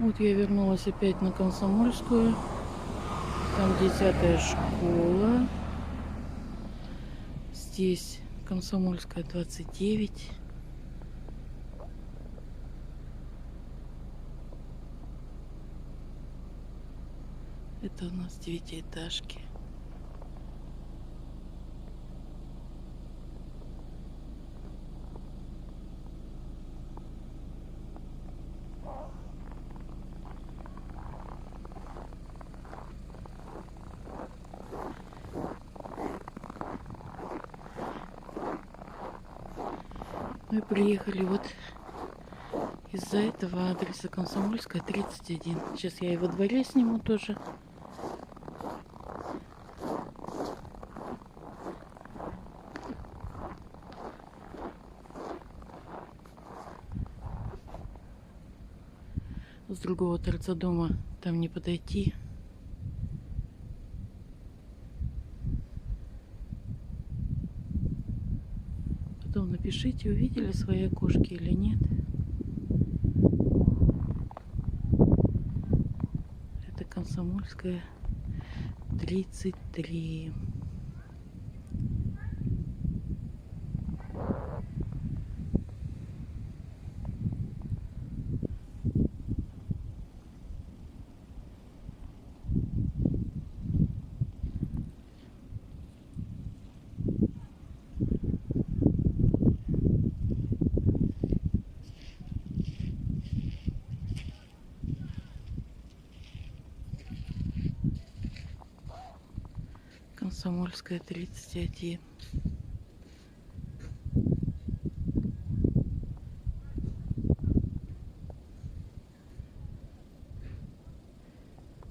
Вот я вернулась опять на Комсомольскую. Там 10-я школа. Здесь Комсомольская, 29. Это у нас девятиэтажки. Мы приехали вот из-за этого адреса Комсомольская, 31. Сейчас я и во дворе сниму тоже. С другого торца дома там не подойти. Потом напишите, увидели свои окошки или нет. Это Комсомольская, 33. Комсомольская, 31.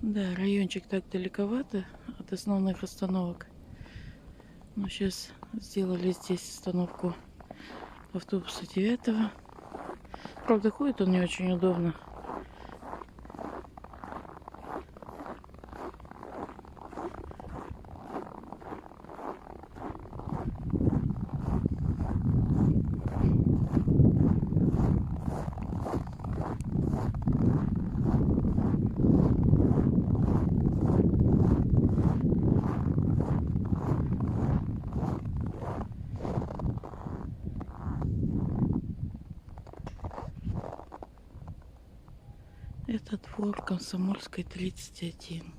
Да, райончик так далековато от основных остановок. Но сейчас сделали здесь остановку автобуса 9. Правда, ходит он не очень удобно. Это двор Комсомольской, 31.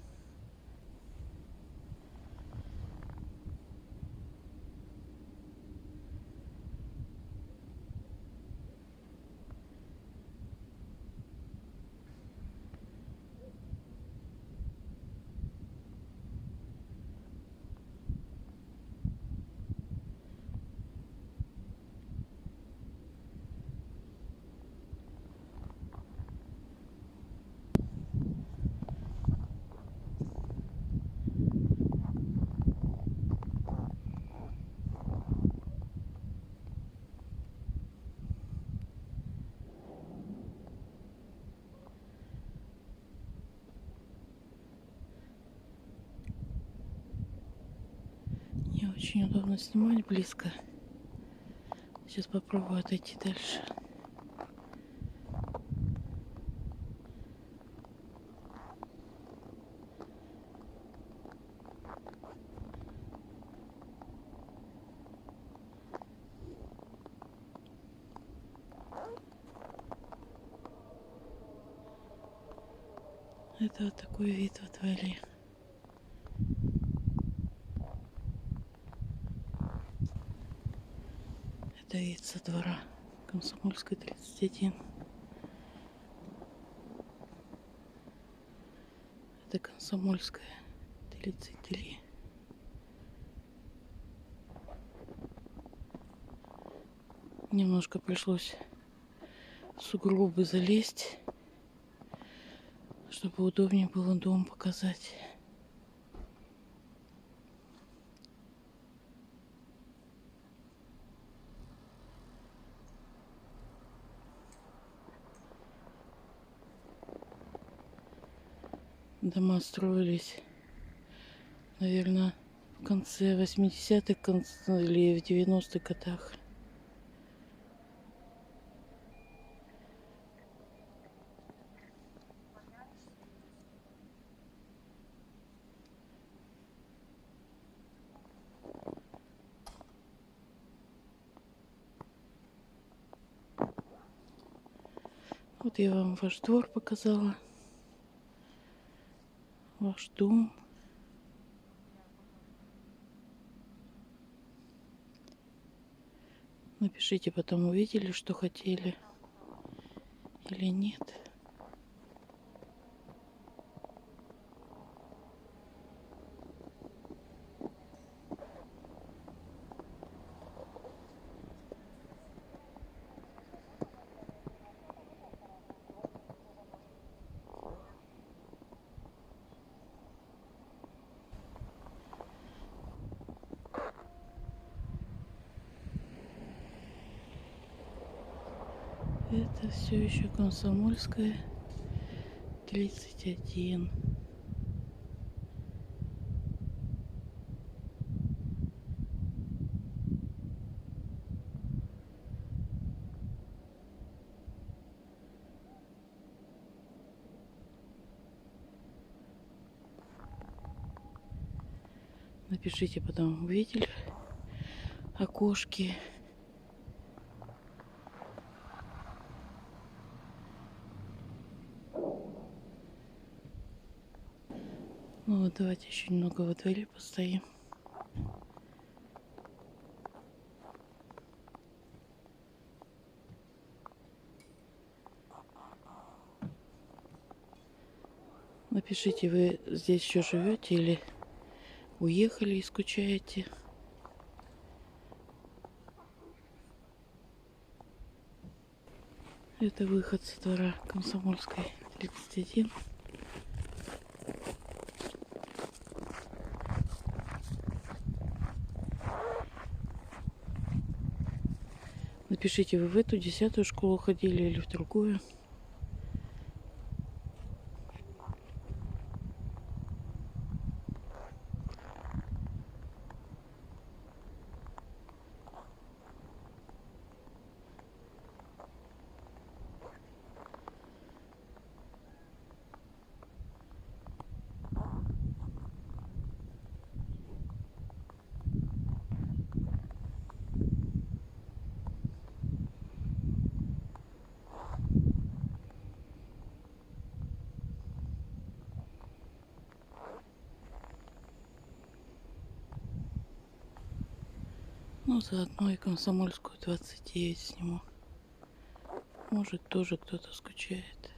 Не очень удобно снимать близко. Сейчас попробую отойти дальше. Это вот такой вид во дворе. Это вид со двора Комсомольской, 31. Это Комсомольская, 33. Немножко пришлось в сугробы залезть, чтобы удобнее было дом показать. Дома строились, наверное, в конце 80-х или в 90-х годах. Вот я вам ваш двор показала, ваш дом. Напишите потом, увидели, что хотели или нет. Это все еще Комсомольская, 31. Напишите потом, увидели окошки. Ну вот давайте еще немного во дворе постоим. Напишите, вы здесь еще живете или уехали и скучаете. Это выход со двора Комсомольской, 31. Напишите, вы в эту 10-ю школу ходили или в другую. Ну, заодно и Комсомольскую 29 сниму. Может, тоже кто-то скучает.